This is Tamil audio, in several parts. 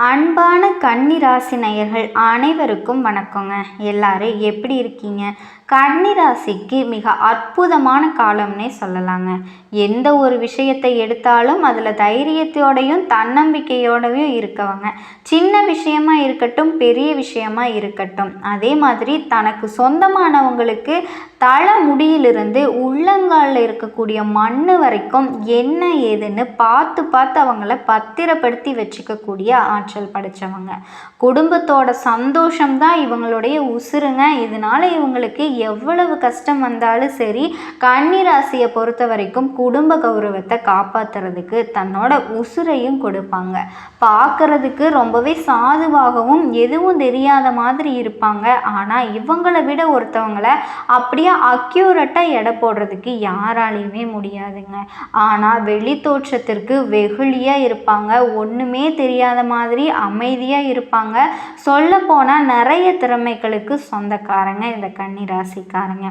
அன்பான கன்னி ராசி நேயர்கள் அனைவருக்கும் வணக்கங்க. எல்லாரும் எப்படி இருக்கீங்க? கன்னி ராசிக்கு மிக அற்புதமான காலம்னே சொல்லலாங்க. எந்த ஒரு விஷயத்தை எடுத்தாலும் அதில் தைரியத்தோடையும் தன்னம்பிக்கையோடையும் இருக்கவங்க. சின்ன விஷயமா இருக்கட்டும், பெரிய விஷயமா இருக்கட்டும், அதே மாதிரி தனக்கு சொந்தமானவங்களுக்கு தலை முடியிலிருந்து உள்ளங்காலில் இருக்கக்கூடிய மண் வரைக்கும் என்ன ஏதுன்னு பார்த்து பார்த்து அவங்கள பத்திரப்படுத்தி வச்சுக்கக்கூடிய ஆற்றல் படைத்தவங்க. குடும்பத்தோட சந்தோஷம்தான் இவங்களுடைய உசுருங்க. இதனால இவங்களுக்கு எவ்வளவு கஷ்டம் வந்தாலும் சரி, கன்னி ராசியை பொறுத்த வரைக்கும் குடும்ப கௌரவத்தை காப்பாற்றுறதுக்கு தன்னோட உசுரையும் கொடுப்பாங்க. பார்க்கறதுக்கு ரொம்பவே சாதுவாகவும் எதுவும் தெரியாத மாதிரி இருப்பாங்க. ஆனால் இவங்களை விட ஒருத்தவங்களை அப்படியே அக்யூரட்டாக எடை போடுறதுக்கு யாராலையுமே முடியாதுங்க. ஆனால் வெளி தோற்றத்திற்கு வெகுளியாக இருப்பாங்க. ஒன்றுமே தெரியாத மாதிரி அமைதியாக இருப்பாங்க. சொல்ல போனால் நிறைய திறமைகளுக்கு சொந்தக்காரங்க இந்த கன்னி ராசிக்காரங்க.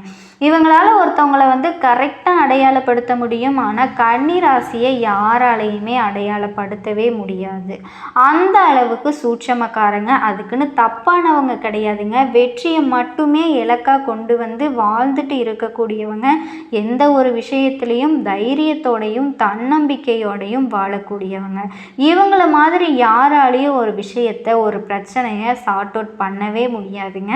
இவங்களால ஒருத்தவங்களை கரெக்டாக அடையாளப்படுத்த முடியும். ஆனால் கன்னி ராசியை யாராலையுமே அடையாளப்படுத்தவே முடியாது. அந்த அளவுக்கு சூட்சமக்காரங்க. அதுக்குன்னு தப்பானவங்க கிடையாதுங்க. வெற்றியை மட்டுமே இலக்காக கொண்டு வாழ்ந்துட்டு இருக்கக்கூடியவங்க. எந்த ஒரு விஷயத்திலையும் தைரியத்தோடையும் தன்னம்பிக்கையோடையும் வாழக்கூடியவங்க. இவங்கள மாதிரி யாராலையும் ஒரு விஷயத்தை, ஒரு பிரச்சனையை சார்ட் அவுட் பண்ணவே முடியாதுங்க.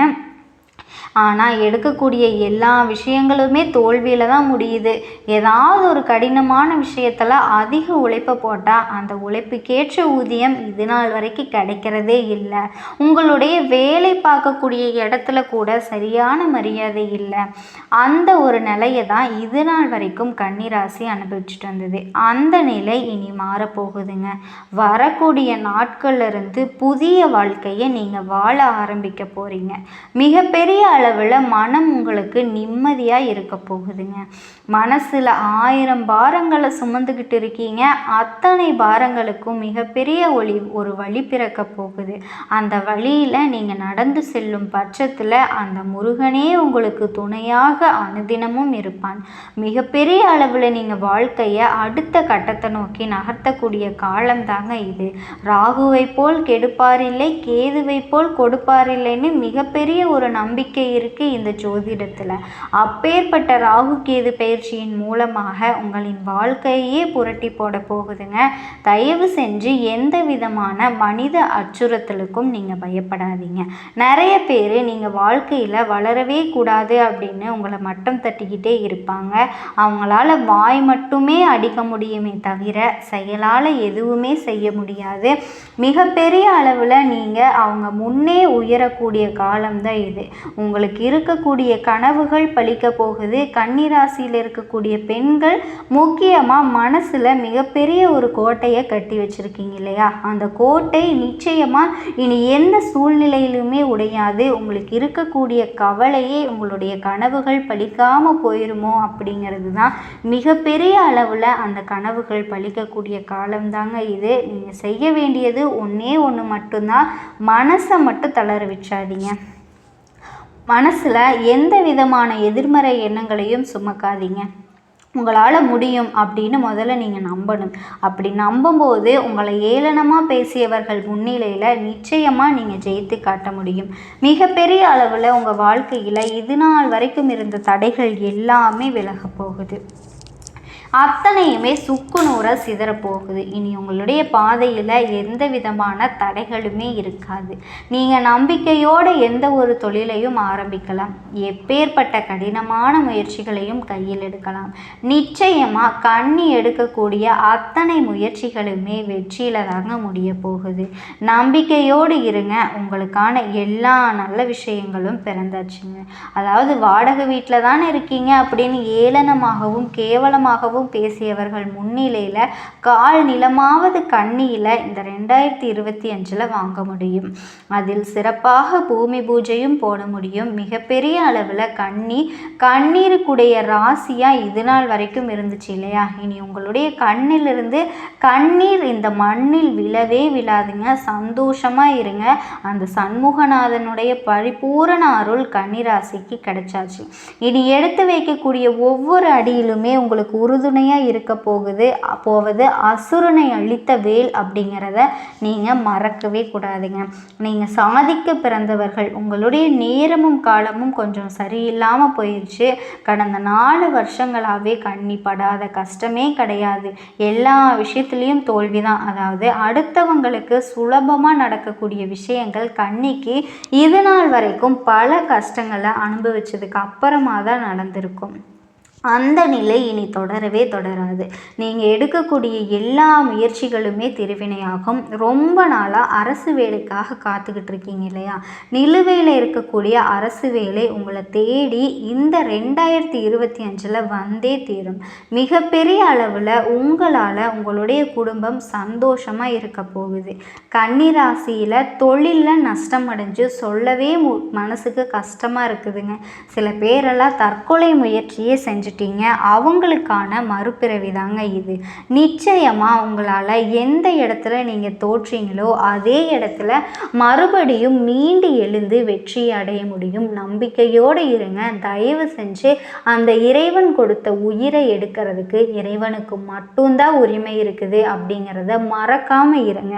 ஆனால் எடுக்கக்கூடிய எல்லா விஷயங்களுமே தோல்வியில் தான் முடியுது. ஏதாவது ஒரு கடினமான விஷயத்தில் அதிக உழைப்பை போட்டால் அந்த உழைப்புக்கேற்ற ஊதியம் இது நாள் வரைக்கும் கிடைக்கிறதே இல்லை. உங்களுடைய வேலை பார்க்கக்கூடிய இடத்துல கூட சரியான மரியாதை இல்லை. அந்த ஒரு நிலையை தான் இது நாள் வரைக்கும் கன்னி ராசி அனுபவிச்சுட்டு வந்தது. அந்த நிலை இனி மாறப்போகுதுங்க. வரக்கூடிய நாட்கள்லேருந்து புதிய வாழ்க்கையை நீங்கள் வாழ ஆரம்பிக்க போகிறீங்க. மிகப்பெரிய அளவில் மனம் உங்களுக்கு நிம்மதியாக இருக்க போகுதுங்க. மனசில் 1000 பாரங்களை சுமந்துக்கிட்டு இருக்கீங்க. அத்தனை பாரங்களுக்கும் மிகப்பெரிய ஒரு வழி பிறக்க போகுது. அந்த வழியில் நீங்கள் நடந்து செல்லும் பட்சத்தில் அந்த முருகனே உங்களுக்கு துணையாக அனுதினமும் இருப்பான். மிகப்பெரிய அளவில் நீங்கள் வாழ்க்கையை அடுத்த கட்டத்தை நோக்கி நகர்த்தக்கூடிய காலம்தாங்க இது. ராகுவை போல் கெடுப்பாரில்லை, கேதுவை போல் கொடுப்பாரில்லைன்னு மிகப்பெரிய ஒரு நம்பிக்கை இருக்குது இந்த ஜோதிடத்தில். அப்பேற்பட்ட ராகு கேது பயிற்சியின் மூலமாக உங்களின் வாழ்க்கையே புரட்டி போட போகுதுங்க. தயவு செஞ்சு எந்த விதமான மனித அச்சுறுத்தலுக்கும் நீங்கள் பயப்படாதீங்க. நிறைய பேர் நீங்கள் வாழ்க்கையில் வளரவே கூடாது அப்படின்னு உங்களை மட்டம் தட்டிக்கிட்டே இருப்பாங்க. அவங்களால வாய் மட்டுமே அடிக்க முடியுமே தவிர செயலால் எதுவுமே செய்ய முடியாது. மிகப்பெரிய அளவில் நீங்கள் அவங்க முன்னே உயரக்கூடிய காலம்தான் இது. உங்களுக்கு இருக்கக்கூடிய கனவுகள் பலிக்க போகுது. கன்னி ராசியில் இருக்கக்கூடிய பெண்கள் முக்கியமாக மனசில் மிகப்பெரிய ஒரு கோட்டையை கட்டி வச்சுருக்கீங்க இல்லையா? அந்த கோட்டை நிச்சயமாக இனி எந்த சூழ்நிலையிலுமே உடையாது. உங்களுக்கு இருக்கக்கூடிய கவலையே உங்களுடைய கனவுகள் பலிக்காமல் போயிருமோ அப்படிங்கிறது தான். மிகப்பெரிய அளவில் அந்த கனவுகள் பலிக்கக்கூடிய காலம்தாங்க இது. நீங்கள் செய்ய வேண்டியது ஒன்றே ஒன்று மட்டும்தான். மனசை மட்டும் தளர வச்சாதீங்க. மனசில் எந்த விதமான எதிர்மறை எண்ணங்களையும் சுமக்காதீங்க. உங்களால் முடியும் அப்படின்னு முதல்ல நீங்கள் நம்பணும். அப்படி நம்பும்போது உங்களை ஏளனமாக பேசியவர்கள் முன்னிலையில் நிச்சயமாக நீங்கள் ஜெயித்து காட்ட முடியும். மிகப்பெரிய அளவில் உங்கள் வாழ்க்கையில் இது நாள் வரைக்கும் இருந்த தடைகள் எல்லாமே விலக போகுது. அத்தனையுமே சுக்குநூற சிதறப்போகுது. இனி உங்களுடைய பாதையில் எந்த விதமான தடைகளுமே இருக்காது. நீங்கள் நம்பிக்கையோடு எந்த ஒரு தொழிலையும் ஆரம்பிக்கலாம். எப்பேற்பட்ட கடினமான முயற்சிகளையும் கையில் எடுக்கலாம். நிச்சயமாக கண்ணி எடுக்கக்கூடிய அத்தனை முயற்சிகளுமே வெற்றியில் தாங்க முடிய போகுது. நம்பிக்கையோடு இருங்க. உங்களுக்கான எல்லா நல்ல விஷயங்களும் பிறந்தாச்சுங்க. அதாவது வாடகை வீட்டில் தானே இருக்கீங்க அப்படின்னு ஏளனமாகவும் கேவலமாகவும் பேசியவர்கள் முன்னிலையில் கால் நிலமாவது கண்ணியில் இந்த 2025 வாங்க முடியும். அதில் சிறப்பாக பூமி பூஜையும் போட முடியும். மிகப்பெரிய அளவில் கண்ணீருக்குடைய ராசியாக இது நாள் வரைக்கும் இருந்துச்சு இல்லையா? இனி உங்களுடைய கண்ணிலிருந்து கண்ணீர் இந்த மண்ணில் விழவே விழாதுங்க. சந்தோஷமாக இருங்க. அந்த சண்முகநாதனுடைய பரிபூரண அருள் கன்னி ராசிக்கு கிடைச்சாச்சு. இனி எடுத்து வைக்கக்கூடிய ஒவ்வொரு அடியிலுமே உங்களுக்கு உறுதுணை உறுதுணையாக இருக்க போவது அசுரனை அழித்த வேல் அப்படிங்கிறத நீங்கள் மறக்கவே கூடாதுங்க. நீங்கள் சாதிக்க பிறந்தவர்கள். உங்களுடைய நேரமும் காலமும் கொஞ்சம் சரியில்லாமல் போயிடுச்சு. கடந்த 4 வருஷங்களாகவே கண்ணிப்படாத கஷ்டமே கிடையாது. எல்லா விஷயத்துலேயும் தோல்விதான். அதாவது அடுத்தவங்களுக்கு சுலபமாக நடக்கக்கூடிய விஷயங்கள் கன்னிக்கு இது நாள் வரைக்கும் பல கஷ்டங்களை அனுபவிச்சதுக்கு அப்புறமா தான் நடந்திருக்கும். அந்த நிலை இனி தொடரவே தொடராது. நீங்கள் எடுக்கக்கூடிய எல்லா முயற்சிகளுமே திருவினையாகும். ரொம்ப நாளாக அரசு வேலைக்காக காத்துக்கிட்டு இருக்கீங்க இல்லையா? நிலுவையில் இருக்கக்கூடிய அரசு வேலை உங்களை தேடி இந்த 2025 வந்தே தீரும். மிகப்பெரிய அளவில் உங்களுடைய குடும்பம் சந்தோஷமாக இருக்க போகுது. கன்னிராசியில் தொழிலில் நஷ்டம் அடைஞ்சு சொல்லவே மனசுக்கு கஷ்டமாக இருக்குதுங்க. சில பேரெல்லாம் தற்கொலை முயற்சியே செஞ்சு அவங்களுக்கான மறுபிறவி தாங்க இது. நிச்சயமாக உங்களால் எந்த இடத்துல நீங்கள் தோற்றீங்களோ அதே இடத்துல மறுபடியும் மீண்டு எழுந்து வெற்றி அடைய முடியும். நம்பிக்கையோடு இருங்க. தயவு செஞ்சு அந்த இறைவன் கொடுத்த உயிரை எடுக்கிறதுக்கு இறைவனுக்கு மட்டும்தான் உரிமை இருக்குது அப்படிங்கிறத மறக்காமல் இருங்க.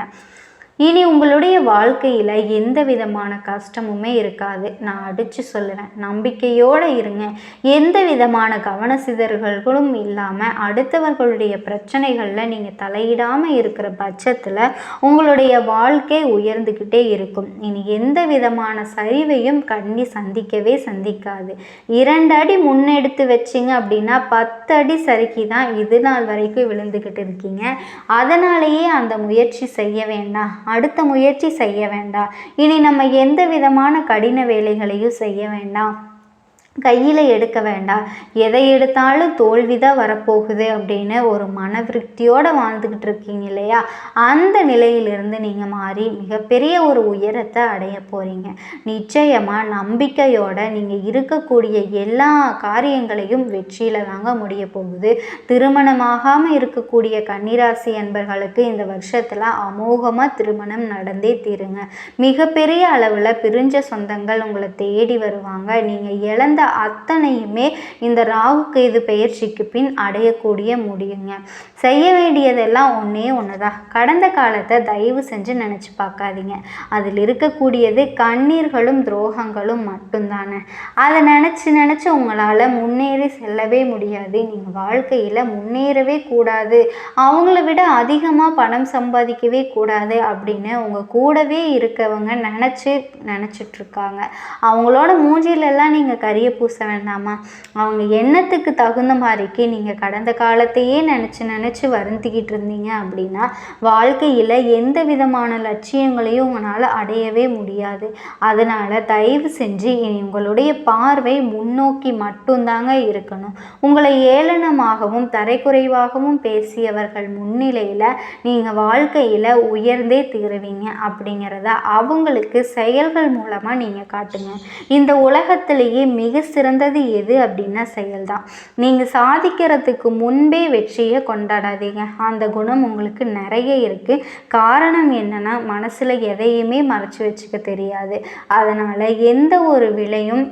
இனி உங்களுடைய வாழ்க்கையில் எந்த விதமான கஷ்டமுமே இருக்காது. நான் அடித்து சொல்லுவேன், நம்பிக்கையோடு இருங்க. எந்த விதமான கவனச்சிதறல்களும் இல்லாமல் அடுத்தவர்களுடைய பிரச்சனைகளில் நீங்கள் தலையிடாமல் இருக்கிற பட்சத்தில் உங்களுடைய வாழ்க்கை உயர்ந்துக்கிட்டே இருக்கும். இனி எந்த விதமான சரிவையும் கண்ணி சந்திக்கவே சந்திக்காது. 2 அடி முன்னெடுத்து வச்சிங்க அப்படின்னா 10 அடி சரிக்கு தான் இது நாள் வரைக்கும் விழுந்துக்கிட்டு இருக்கீங்க. அதனாலேயே அந்த முயற்சி செய்ய வேண்டாம், அடுத்த முயற்சி செய்ய வேண்டாம். இனி நம்ம எந்த விதமான கடின வேலைகளையும் செய்ய வேண்டாம், கையில் எடுக்க வேண்டாம். எதை எடுத்தாலும் தோல்விதான் வரப்போகுது அப்படின்னு ஒரு மன விருத்தியோடு வாழ்ந்துக்கிட்டு இருக்கீங்க இல்லையா? அந்த நிலையிலிருந்து நீங்கள் மாறி மிகப்பெரிய ஒரு உயரத்தை அடைய போகிறீங்க. நிச்சயமாக நம்பிக்கையோடு நீங்கள் இருக்கக்கூடிய எல்லா காரியங்களையும் வெற்றியில் தாங்க முடிய போகுது. திருமணமாகாமல் இருக்கக்கூடிய கன்னிராசி அன்பர்களுக்கு இந்த வருஷத்தில் அமோகமாக திருமணம் நடந்தே தீருங்க. மிகப்பெரிய அளவில் பிரிஞ்ச சொந்தங்கள் உங்களை தேடி வருவாங்க. நீங்கள் இழந்த அத்தனையுமே இந்த ராகு கேது பெயர்ச்சிக்கு பின் அடையக்கூடிய முடியுங்க. செய்ய வேண்டியதெல்லாம் ஒன்று தான். கடந்த காலத்தை தயவு செஞ்சு நினச்சி பார்க்காதீங்க. அதில் இருக்கக்கூடியது கண்ணீர்களும் துரோகங்களும் மட்டும்தானே. அதை நினச்சி உங்களால் முன்னேறி செல்லவே முடியாது. நீங்கள் வாழ்க்கையில் முன்னேறவே கூடாது, அவங்கள விட அதிகமாக பணம் சம்பாதிக்கவே கூடாது அப்படின்னு உங்கள் கூடவே இருக்கவங்க நினச்சிட்ருக்காங்க. அவங்களோட மூஞ்சிலெல்லாம் நீங்கள் கரிய பூச வேண்டாமா? அவங்க எண்ணத்துக்கு தகுந்த மாதிரிக்கு நீங்கள் கடந்த காலத்தையே நினச்சி வருந்திக்கிட்டு இருந்தீங்க அப்படின்னா வாழ்க்கையில் எந்த விதமான லட்சியங்களையும் உங்களால் அடையவே முடியாது. அதனால் தயவு செஞ்சு இனி உங்களுடைய பார்வை முன்னோக்கி மட்டும்தாங்க இருக்கணும். உங்களை ஏளனமாகவும் தரைக்குறைவாகவும் பேசியவர்கள் முன்னிலையில் நீங்கள் வாழ்க்கையில் உயர்ந்தே தீருவீங்க அப்படிங்கிறத அவங்களுக்கு செயல்கள் மூலமாக நீங்கள் காட்டுங்க. இந்த உலகத்திலேயே மிக சிறந்தது எது அப்படின்னா செயல்தான். நீங்கள் சாதிக்கிறதுக்கு முன்பே வெற்றியை கொண்டாடாதீங்க. அந்த குணம் உங்களுக்கு நிறைய இருக்குது. காரணம் என்னன்னா மனசில் எதையுமே மறைச்சி வச்சுக்க தெரியாது. அதனால் எந்த ஒரு விலையும்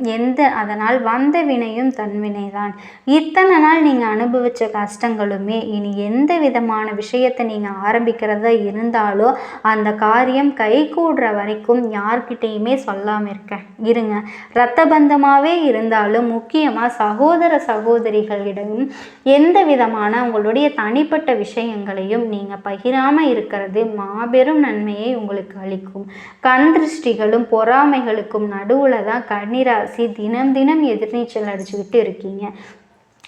அதனால் வந்த வினையும் தன்வினை தான். இத்தனை நாள் நீங்கள் அனுபவித்த கஷ்டங்களுமே இனி எந்த விதமான விஷயத்தை நீங்கள் ஆரம்பிக்கிறதா இருந்தாலோ அந்த காரியம் கைகூடுற வரைக்கும் யார்கிட்டையுமே சொல்லாமல் இருங்க. இரத்த பந்தமாகவே இருந்தாலும் முக்கியமாக சகோதர சகோதரிகளிடம் எந்த விதமான உங்களுடைய தனிப்பட்ட விஷயங்களையும் நீங்கள் பகிராமல் இருக்கிறது மாபெரும் நன்மையை உங்களுக்கு அளிக்கும். கண் திருஷ்டிகளும் பொறாமைகளுக்கும் நடுவில் தான் கன்னிராசி தினம் தினம் எதிர்நீச்சல் அடிச்சுக்கிட்டு இருக்கீங்க.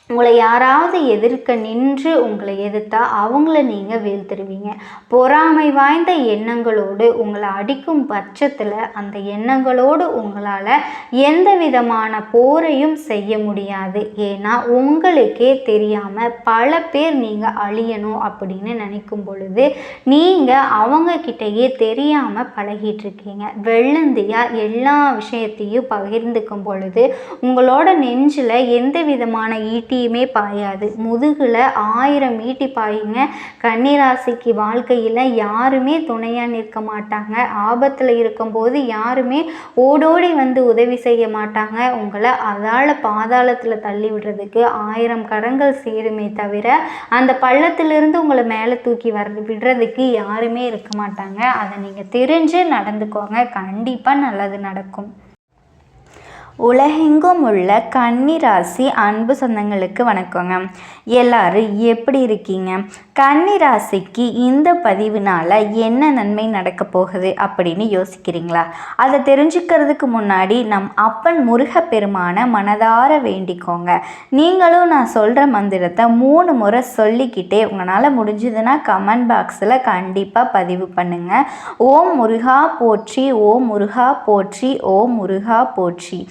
உங்களை யாராவது எதிர்க்க நின்று உங்களை எதிர்த்தா அவங்கள நீங்கள் வீழ்த்திடுவீங்க. பொறாமை வாய்ந்த எண்ணங்களோடு உங்களை அடிக்கும் பட்சத்தில் அந்த எண்ணங்களோடு உங்களால் எந்த விதமான போரையும் செய்ய முடியாது. ஏன்னா உங்களுக்கே தெரியாமல் பல பேர் நீங்கள் அழியணும் அப்படின்னு நினைக்கும் பொழுது நீங்கள் அவங்கக்கிட்டேயே தெரியாமல் பழகிட்டுருக்கீங்க. வெள்ளந்தியாக எல்லா விஷயத்தையும் பகிர்ந்துக்கும் பொழுது உங்களோட நெஞ்சில் எந்த விதமான ஈட்டி ஈட்டியுமே பாயாது, முதுகில் 1000 ஈட்டி பாயுங்க. கன்னிராசிக்கு வாழ்க்கையில் யாருமே துணையாக நிற்க மாட்டாங்க. ஆபத்தில் இருக்கும்போது யாருமே ஓடோடி வந்து உதவி செய்ய மாட்டாங்க. உங்களை அதால் பாதாளத்தில் தள்ளி விடுறதுக்கு 1000 கரங்கள் சேருமே தவிர அந்த பள்ளத்திலிருந்து உங்களை மேலே தூக்கி விடுறதுக்கு யாருமே இருக்க மாட்டாங்க. அதை நீங்கள் தெரிஞ்சு நடந்துக்கோங்க, கண்டிப்பாக நல்லது நடக்கும். உலகெங்கும் உள்ள கன்னிராசி அன்பு சொந்தங்களுக்கு வணக்கங்க. எல்லாரும் எப்படி இருக்கீங்க? கன்னிராசிக்கு இந்த பதிவுனால என்ன நன்மை நடக்க போகுது அப்படின்னு யோசிக்கிறீங்களா? அதை தெரிஞ்சுக்கிறதுக்கு முன்னாடி நம் அப்பன் முருகப்பெருமான மனதார வேண்டிக்கோங்க. நீங்களும் நான் சொல்கிற மந்திரத்தை 3 முறை சொல்லிக்கிட்டே உங்களால் முடிஞ்சதுன்னா கமெண்ட் பாக்ஸில் கண்டிப்பாக பதிவு பண்ணுங்கள். ஓம் முருகா போற்றி, ஓம் முருகா போற்றி, ஓம் முருகா போற்றி.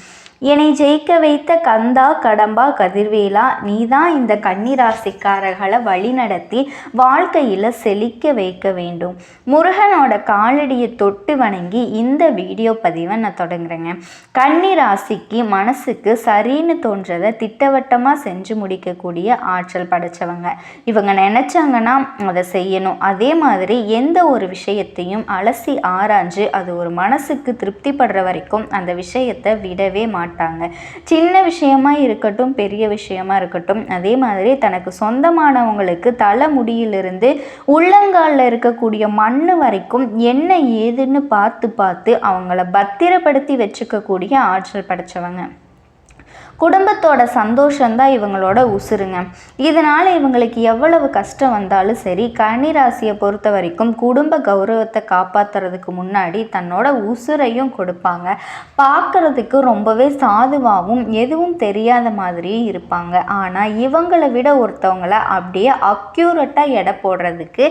என்னை ஜெயிக்க வைத்த கந்தா கடம்பா கதிர்வேலா, நீதான் இந்த கன்னிராசிக்காரர்களை வழிநடத்தி வாழ்க்கையில் செழிக்க வைக்க வேண்டும். முருகனோட காலடியை தொட்டு வணங்கி இந்த வீடியோ பதிவை நான் தொடங்குறேங்க. கன்னிராசிக்கு மனசுக்கு சரின்னு தோன்றதை திட்டவட்டமாக செஞ்சு முடிக்கக்கூடிய ஆற்றல் படைச்சவங்க. இவங்க நினச்சாங்கன்னா அதை செய்யணும். அதே மாதிரி எந்த ஒரு விஷயத்தையும் அலசி ஆராய்ஞ்சு அது ஒரு மனசுக்கு திருப்திப்படுற வரைக்கும் அந்த விஷயத்தை விடவே மாட்டாங்க. சின்ன விஷயமா இருக்கட்டும், பெரிய விஷயமா இருக்கட்டும், அதே மாதிரி தனக்கு சொந்தமானவங்களுக்கு தலை முடியிலிருந்து உள்ளங்காலில் இருக்கக்கூடிய மண்ணு வரைக்கும் என்ன ஏதுன்னு பார்த்து அவங்கள பத்திரப்படுத்தி வச்சுக்கக்கூடிய ஆற்றல் படைச்சவங்க. குடும்பத்தோட சந்தோஷந்தான் இவங்களோட உசுருங்க. இதனால் இவங்களுக்கு எவ்வளவு கஷ்டம் வந்தாலும் சரி, கன்னிராசியை பொறுத்த வரைக்கும் குடும்ப கௌரவத்தை காப்பாற்றுறதுக்கு முன்னாடி தன்னோட உசுரையும் கொடுப்பாங்க. பார்க்குறதுக்கு ரொம்பவே சாதுவாகவும் எதுவும் தெரியாத மாதிரியே இருப்பாங்க. ஆனால் இவங்களை விட ஒருத்தவங்களை அப்படியே அக்யூரட்டாக எடை போடுறதுக்கு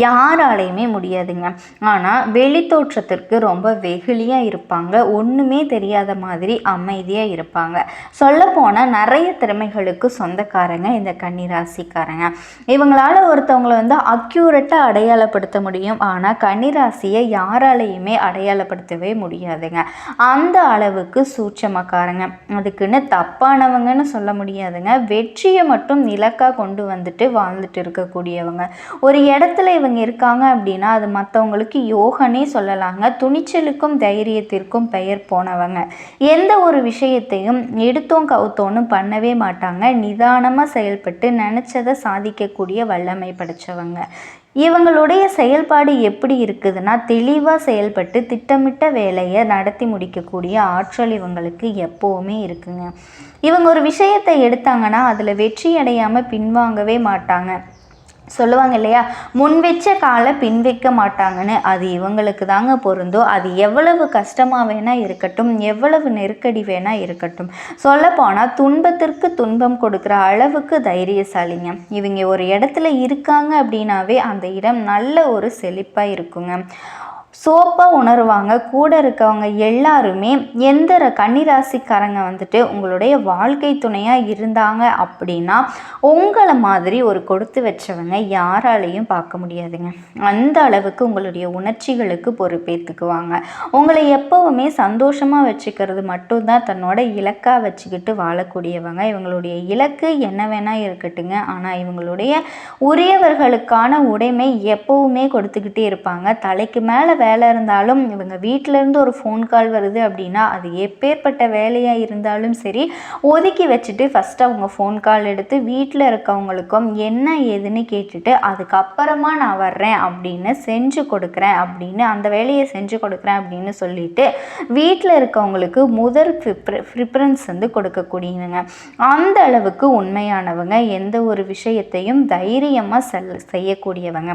யாராலையுமே முடியாதுங்க. ஆனால் வெளி தோற்றத்திற்கு ரொம்ப வெகுளியாக இருப்பாங்க. ஒன்றுமே தெரியாத மாதிரி அமைதியாக இருப்பாங்க. சொல்லப்போனால் நிறைய திறமைகளுக்கு சொந்தக்காரங்க இந்த கன்னிராசிக்காரங்க. இவங்களால் ஒருத்தவங்களை வந்து அக்யூரட்டாக அடையாளப்படுத்த முடியும். ஆனால் கன்னிராசியை யாராலையுமே அடையாளப்படுத்தவே முடியாதுங்க. அந்த அளவுக்கு சூட்சமக்காரங்க. அதுக்குன்னு தப்பானவங்கன்னு சொல்ல முடியாதுங்க. வெற்றியை மட்டும் இலக்காக கொண்டு வந்துட்டு வாழ்ந்துட்டு இருக்கக்கூடியவங்க. ஒரு இடத்துல இவங்க இருக்காங்க அப்படின்னா அது மற்றவங்களுக்கு யோகனே சொல்லலாங்க. துணிச்சலுக்கும் தைரியத்திற்கும் பெயர் போனவங்க. எந்த ஒரு விஷயத்தையும் எடுத்தோம் கவுத்தோன்னு பண்ணவே மாட்டாங்க. நிதானமாக செயல்பட்டு நினச்சதை சாதிக்கக்கூடிய வல்லமை படைச்சவங்க. இவங்களுடைய செயல்பாடு எப்படி இருக்குதுன்னா, தெளிவாக செயல்பட்டு திட்டமிட்ட வேலையை நடத்தி முடிக்கக்கூடிய ஆற்றல் இவங்களுக்கு எப்போவுமே இருக்குங்க. இவங்க ஒரு விஷயத்தை எடுத்தாங்கன்னா அதில் வெற்றி அடையாமல் பின்வாங்கவே மாட்டாங்க. சொல்லுவாங்க இல்லையா, முன் வச்ச காலை பின் வைக்க மாட்டாங்கன்னு. அது இவங்களுக்கு தாங்க பொருந்தும். அது எவ்வளவு கஷ்டமாக வேணால் இருக்கட்டும், எவ்வளவு நெருக்கடி வேணால் இருக்கட்டும். சொல்லப்போனால் துன்பத்திற்கு துன்பம் கொடுக்குற அளவுக்கு தைரியசாலிங்க. இவங்க ஒரு இடத்துல இருக்காங்க அப்படின்னாவே அந்த இடம் நல்ல ஒரு செழிப்பாக இருக்குங்க. சோப்பாக உணர்வாங்க. கூட இருக்கவங்க எல்லாருமே எந்த கன்னிராசிக்காரங்க வந்துட்டு உங்களுடைய வாழ்க்கை துணையாக இருந்தாங்க அப்படின்னா உங்களை மாதிரி ஒரு கொடுத்து வச்சவங்க யாராலையும் பார்க்க முடியாதுங்க. அந்த அளவுக்கு உங்களுடைய உணர்ச்சிகளுக்கு பொறுப்பேற்றுக்குவாங்க. உங்களை எப்போவுமே சந்தோஷமாக வச்சுக்கிறது மட்டும்தான் தன்னோட இலக்காக வச்சுக்கிட்டு வாழக்கூடியவங்க. இவங்களுடைய இலக்கு என்ன வேணால் இருக்கட்டுங்க. ஆனால் இவங்களுடைய உரியவர்களுக்கான உடைமை எப்போவுமே கொடுத்துக்கிட்டே இருப்பாங்க. தலைக்கு மேலே வேலை இருந்தாலும் இவங்க வீட்டிலேருந்து ஒரு ஃபோன் கால் வருது அப்படின்னா அது எப்பேற்பட்ட வேலையாக இருந்தாலும் சரி ஒதுக்கி வச்சுட்டு ஃபஸ்ட்டு அவங்க ஃபோன் கால் எடுத்து வீட்டில் இருக்கவங்களுக்கும் என்ன ஏதுன்னு கேட்டுட்டு அதுக்கப்புறமா நான் வர்றேன் அப்படின்னு செஞ்சு கொடுக்குறேன் அப்படின்னு அந்த வேலையை செஞ்சு கொடுக்குறேன் அப்படின்னு சொல்லிட்டு வீட்டில் இருக்கவங்களுக்கு முதல் ப்ரிஃபரன்ஸ் வந்து கொடுக்கக்கூடியவங்க. அந்த அளவுக்கு உண்மையானவங்க. எந்த ஒரு விஷயத்தையும் தைரியமாக செய்யக்கூடியவங்க.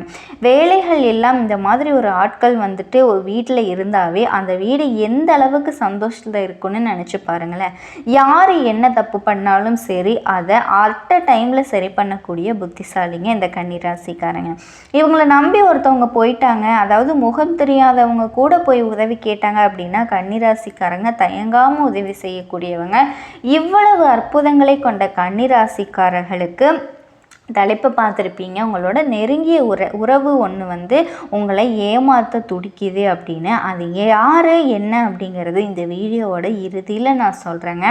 வேலைகள் எல்லாம் இந்த மாதிரி ஒரு ஆட்கள் வந்துட்டு ஒரு வீட்டில் இருந்தாவே அந்த வீடு எந்த அளவுக்கு சந்தோஷத்தில் இருக்குன்னு நினச்சி பாருங்களேன். யார் என்ன தப்பு பண்ணாலும் சரி அதை அட் அ டைமில் சரி பண்ணக்கூடிய புத்திசாலிங்க இந்த கன்னிராசிக்காரங்க. இவங்களை நம்பி ஒருத்தவங்க போயிட்டாங்க, அதாவது முகம் தெரியாதவங்க கூட போய் உதவி கேட்டாங்க அப்படின்னா கன்னிராசிக்காரங்க தயங்காமல் உதவி செய்யக்கூடியவங்க. இவ்வளவு அற்புதங்களை கொண்ட கன்னிராசிக்காரர்களுக்கு தலைப்பை பார்த்துருப்பீங்க. உங்களோட நெருங்கிய உறவு ஒன்று வந்து உங்களை ஏமாற்ற துடிக்குது அப்படின்னு. அது யார் என்ன அப்படிங்கிறது இந்த வீடியோவோட இறுதியில் நான் சொல்கிறேங்க.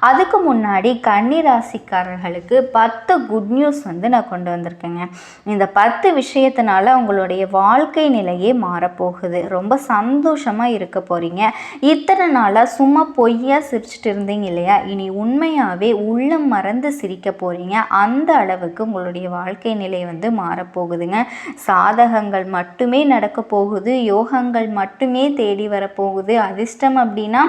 அதுக்கு முன்னாடி கன்னி ராசிக்காரர்களுக்கு 10 குட் நியூஸ் வந்து நான் கொண்டு வந்திருக்கேங்க. இந்த 10 விஷயத்தினால உங்களுடைய வாழ்க்கை நிலையே மாறப்போகுது. ரொம்ப சந்தோஷமாக இருக்க போகிறீங்க. இத்தனை நாளாக சும்மா பொய்யா சிரிச்சுட்டு இருந்தீங்க இல்லையா, இனி உண்மையாகவே உள்ளம் மறந்து சிரிக்க போகிறீங்க. அந்த அளவுக்கு உங்களுடைய வாழ்க்கை நிலை வந்து மாறப்போகுதுங்க. சாதகங்கள் மட்டுமே நடக்க போகுது, யோகங்கள் மட்டுமே தேடி வரப்போகுது. அதிர்ஷ்டம் அப்படின்னா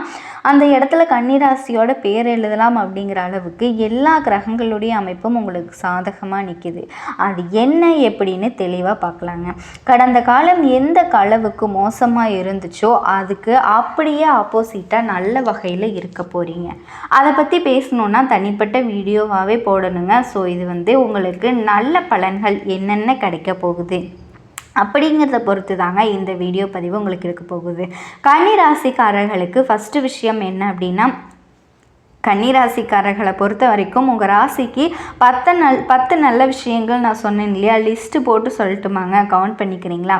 அந்த இடத்துல கன்னிராசியோட பேர் எழுதலாம் அப்படிங்கிற அளவுக்கு எல்லா கிரகங்களுடைய அமைப்பும் உங்களுக்கு சாதகமாக நிற்கிது. அது என்ன எப்படின்னு தெளிவாக பார்க்கலாங்க. கடந்த காலம் எந்த அளவுக்கு மோசமாக இருந்துச்சோ அதுக்கு அப்படியே ஆப்போசிட்டாக நல்ல வகையில் இருக்க போகிறீங்க. அதை பற்றி பேசணுன்னா தனிப்பட்ட வீடியோவாகவே போடணுங்க. ஸோ இது வந்து உங்களுக்கு நல்ல பலன்கள் என்னென்ன கிடைக்க போகுது அப்படிங்கிறத பொறுத்து தாங்க இந்த வீடியோ பதிவு உங்களுக்கு இருக்க போகுது. கன்னி ராசிக்காரர்களுக்கு ஃபஸ்ட்டு விஷயம் என்ன அப்படின்னா, கன்னிராசிக்காரர்களை பொறுத்த வரைக்கும் உங்கள் ராசிக்கு 10 நல்ல விஷயங்கள் நான் சொன்னேன் இல்லையா, லிஸ்ட்டு போட்டு சொல்லட்டுமாங்க, கவுண்ட் பண்ணிக்கிறீங்களா?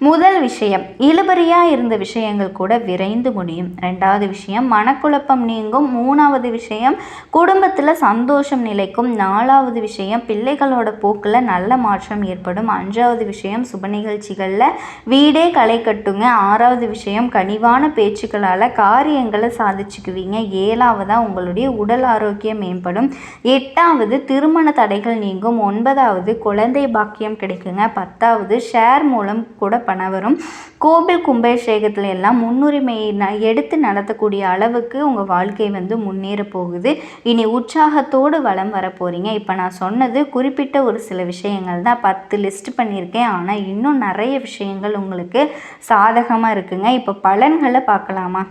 முதல் விஷயம், இழுபறியாக இருந்த விஷயங்கள் கூட விரைந்து முடியும். 2வது விஷயம், மனக்குழப்பம் நீங்கும். 3வது விஷயம், குடும்பத்தில் சந்தோஷம் நிலைக்கும். 4வது விஷயம், பிள்ளைகளோட போக்கில் நல்ல மாற்றம் ஏற்படும். 5வது விஷயம், சுப நிகழ்ச்சிகளில் வீடே களை கட்டுங்க. 6வது விஷயம், கனிவான பேச்சுக்களால் காரியங்களை சாதிச்சுக்குவீங்க. 7வதாக உங்களுடைய உடல் ஆரோக்கியம் மேம்படும். 8வது திருமண தடைகள் நீங்கும். 9வது குழந்தை பாக்கியம் கிடைக்குங்க. 10வது ஷேர் மூலம் கூட பணம் வரும். கோவில் கும்பாபிஷேகத்துல எல்லாம் முன்னுரிமையை எடுத்து நடத்தக்கூடிய அளவுக்கு உங்கள் வாழ்க்கை வந்து முன்னேற போகுது. இனி உற்சாகத்தோடு வளம் வர போகிறீங்க. இப்போ நான் சொன்னது குறிப்பிட்ட ஒரு சில விஷயங்கள் தான், 10 லிஸ்ட் பண்ணியிருக்கேன். ஆனால் இன்னும் நிறைய விஷயங்கள் உங்களுக்கு சாதகமாக இருக்குங்க. இப்போ பலன்களை பார்க்கலாமா?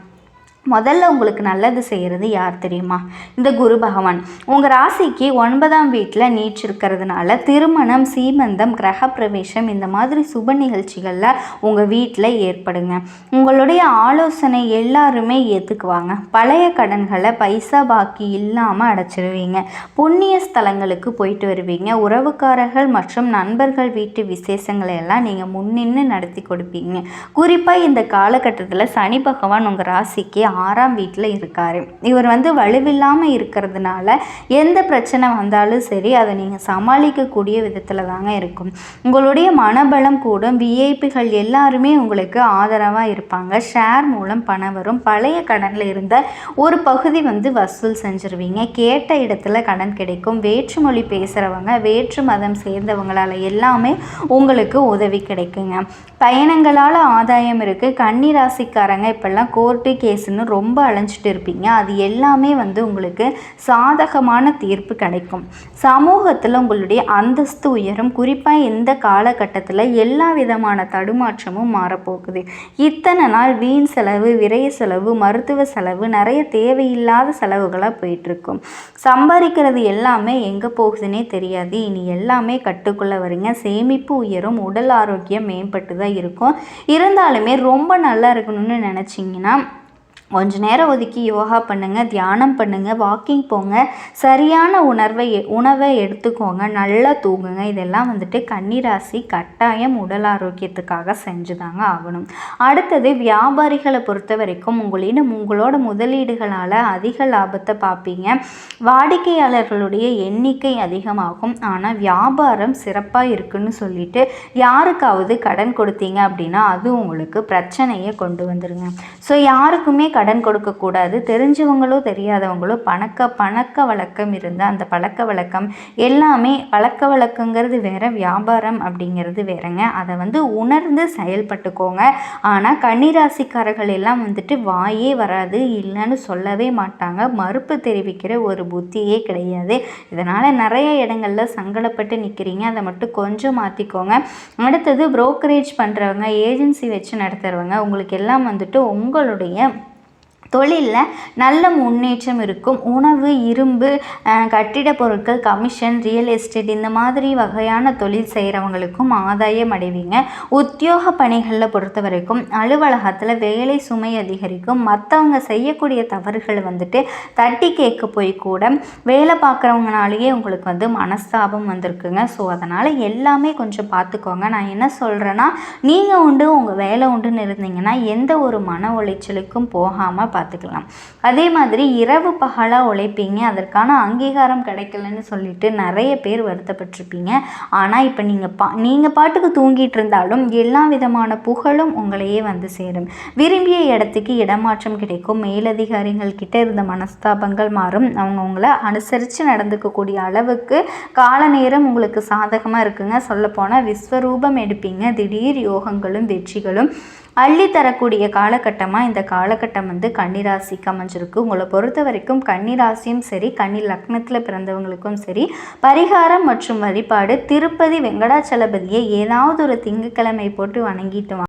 முதல்ல உங்களுக்கு நல்லது செய்கிறது யார் தெரியுமா? இந்த குரு பகவான் உங்கள் ராசிக்கு 9ஆம் வீட்டில் நீச்சிருக்கிறதுனால திருமணம், சீமந்தம், கிரகப்பிரவேசம் இந்த மாதிரி சுப நிகழ்ச்சிகளில் உங்கள் வீட்டில் ஏற்படுங்க. உங்களுடைய ஆலோசனை எல்லாருமே ஏற்றுக்குவாங்க. பழைய கடன்களை பைசா பாக்கி இல்லாமல் அடைச்சிருவீங்க. புண்ணிய ஸ்தலங்களுக்கு போயிட்டு வருவீங்க. உறவுக்காரர்கள் மற்றும் நண்பர்கள் வீட்டு விசேஷங்களை எல்லாம் நீங்கள் முன்னின்று நடத்தி கொடுப்பீங்க. குறிப்பாக இந்த காலகட்டத்தில் சனி பகவான் உங்கள் ராசிக்கு 6ஆம் வீட்டில் இருக்கார். இவர் வந்து வலுவில்லாமல் இருக்கிறதுனால எந்த பிரச்சனை வந்தாலும் சரி அதை நீங்கள் சமாளிக்கக்கூடிய விதத்தில் தாங்க இருக்கும். உங்களுடைய மனபலம் கூடும். விஐபிகள் எல்லாருமே உங்களுக்கு ஆதரவாக இருப்பாங்க. ஷேர் மூலம் பணம் வரும். பழைய கடனில் இருந்த ஒரு பகுதி வந்து வசூல் செஞ்சிருவீங்க. கேட்ட இடத்துல கடன் கிடைக்கும். வேற்றுமொழி பேசுகிறவங்க, வேற்று மதம் சேர்ந்தவங்களால் எல்லாமே உங்களுக்கு உதவி கிடைக்குங்க. பயணங்களால் ஆதாயம் இருக்குது. கன்னி ராசிக்காரங்க இப்போல்லாம் கோர்ட்டு கேஸுன்னு ரொம்ப அலைஞ்சிட்டு இருப்பீங்க. அது எல்லாமே வந்து உங்களுக்கு சாதகமான தீர்ப்பு கிடைக்கும். சமூகத்தில் உங்களுடைய அந்தஸ்து உயரும். குறிப்பாக இந்த காலகட்டத்தில் எல்லா விதமான தடுமாற்றமும் மாறப்போகுது. இத்தனை நாள் வீண் செலவு, விரைய செலவு, மருத்துவ செலவு, நிறைய தேவையில்லாத செலவுகளாக போயிட்டுருக்கும். சம்பாதிக்கிறது எல்லாமே எங்கே போகுதுன்னே தெரியாது. இனி எல்லாமே கட்டுக்குள்ளே வரீங்க. சேமிப்பு உயரும். உடல் ஆரோக்கியம் மேம்பட்டு தான் இருக்கும். இருந்தாலுமே ரொம்ப நல்லா இருக்கணும்னு நினச்சிங்கன்னா கொஞ்ச நேரம் ஒதுக்கி யோகா பண்ணுங்கள், தியானம் பண்ணுங்கள், வாக்கிங் போங்க, சரியான உணவை எடுத்துக்கோங்க, நல்லா தூங்குங்க. இதெல்லாம் வந்துட்டு கன்னிராசி கட்டாயம் உடல் ஆரோக்கியத்துக்காக செஞ்சுதாங்க ஆகணும். அடுத்தது வியாபாரிகளை பொறுத்த வரைக்கும் உங்களோட முதலீடுகளால் அதிக லாபத்தை பார்ப்பீங்க. வாடிக்கையாளர்களுடைய எண்ணிக்கை அதிகமாகும். ஆனால் வியாபாரம் சிறப்பாக இருக்குன்னு சொல்லிட்டு யாருக்காவது கடன் கொடுத்தீங்க அப்படின்னா அது உங்களுக்கு பிரச்சனையை கொண்டு வந்துடுங்க. ஸோ யாருக்குமே கடன் கொடுக்கக்கூடாது. தெரிஞ்சவங்களோ தெரியாதவங்களோ பழக்க வழக்கம் இருந்தால் அந்த பழக்க வழக்கம் எல்லாமே, பழக்க வழக்கங்கிறது வேற, வியாபாரம் அப்படிங்கிறது வேறங்க. அதை வந்து உணர்ந்து செயல்பட்டுக்கோங்க. ஆனால் கன்னிராசிக்காரர்கள் எல்லாம் வந்துட்டு வாயே வராது, இல்லைன்னு சொல்லவே மாட்டாங்க. மறுப்பு தெரிவிக்கிற ஒரு புத்தியே கிடையாது. இதனால் நிறைய இடங்களில் சங்கடப்பட்டு நிற்கிறீங்க. அதை மட்டும் கொஞ்சம் மாற்றிக்கோங்க. அடுத்தது புரோக்கரேஜ் பண்ணுறவங்க, ஏஜென்சி வச்சு நடத்துகிறவங்க, உங்களுக்கு எல்லாம் வந்துட்டு உங்களுடைய தொழிலில் நல்ல முன்னேற்றம் இருக்கும். உணவு, இரும்பு, கட்டிட பொருட்கள், கமிஷன், ரியல் எஸ்டேட் இந்த மாதிரி வகையான தொழில் செய்கிறவங்களுக்கும் ஆதாயம் அடைவீங்க. உத்தியோக பணிகளில் பொறுத்த வரைக்கும் அலுவலகத்தில் வேலை சுமை அதிகரிக்கும். மற்றவங்க செய்யக்கூடிய தவறுகளை தட்டி கேட்க போய் கூட வேலை பார்க்குறவங்கனாலேயே உங்களுக்கு மனஸ்தாபம் வந்திருக்குங்க. ஸோ அதனால் எல்லாமே கொஞ்சம் பார்த்துக்கோங்க. நான் என்ன சொல்கிறேன்னா, நீங்கள் உண்டு உங்கள் வேலை உண்டுன்னு இருந்தீங்கன்னா எந்த ஒரு மன உளைச்சலுக்கும் போகாமல் பார்த்துக்கலாம். அதே மாதிரி இரவு பகலாக உழைப்பீங்க, அதற்கான அங்கீகாரம் கிடைக்கலன்னு சொல்லிட்டு நிறைய பேர் வருத்தப்பட்டிருப்பீங்க. ஆனால் இப்போ நீங்கள் பாட்டுக்கு தூங்கிட்டு இருந்தாலும் எல்லா விதமான புகழும் உங்களையே சேரும். விரும்பிய இடத்துக்கு இடமாற்றம் கிடைக்கும். மேலதிகாரிகள் கிட்ட இருந்த மனஸ்தாபங்கள் மாறும். அவங்க உங்களை அனுசரித்து நடந்துக்கக்கூடிய அளவுக்கு கால நேரம் உங்களுக்கு சாதகமாக இருக்குங்க. சொல்லப்போனால் விஸ்வரூபம் எடுப்பீங்க. திடீர் யோகங்களும் வெற்றிகளும் அள்ளி தரக்கூடிய காலகட்டமாக இந்த காலகட்டம் கன்னிராசிக்கு அமைஞ்சிருக்கு. உங்களை பொறுத்த வரைக்கும் கன்னிராசியும் சரி, கன்னி லக்னத்தில் பிறந்தவங்களுக்கும் சரி, பரிகாரம் மற்றும் வழிபாடு திருப்பதி வெங்கடாச்சலபதியை ஏதாவது ஒரு திங்கட்கிழமை போட்டு வணங்கிட்டு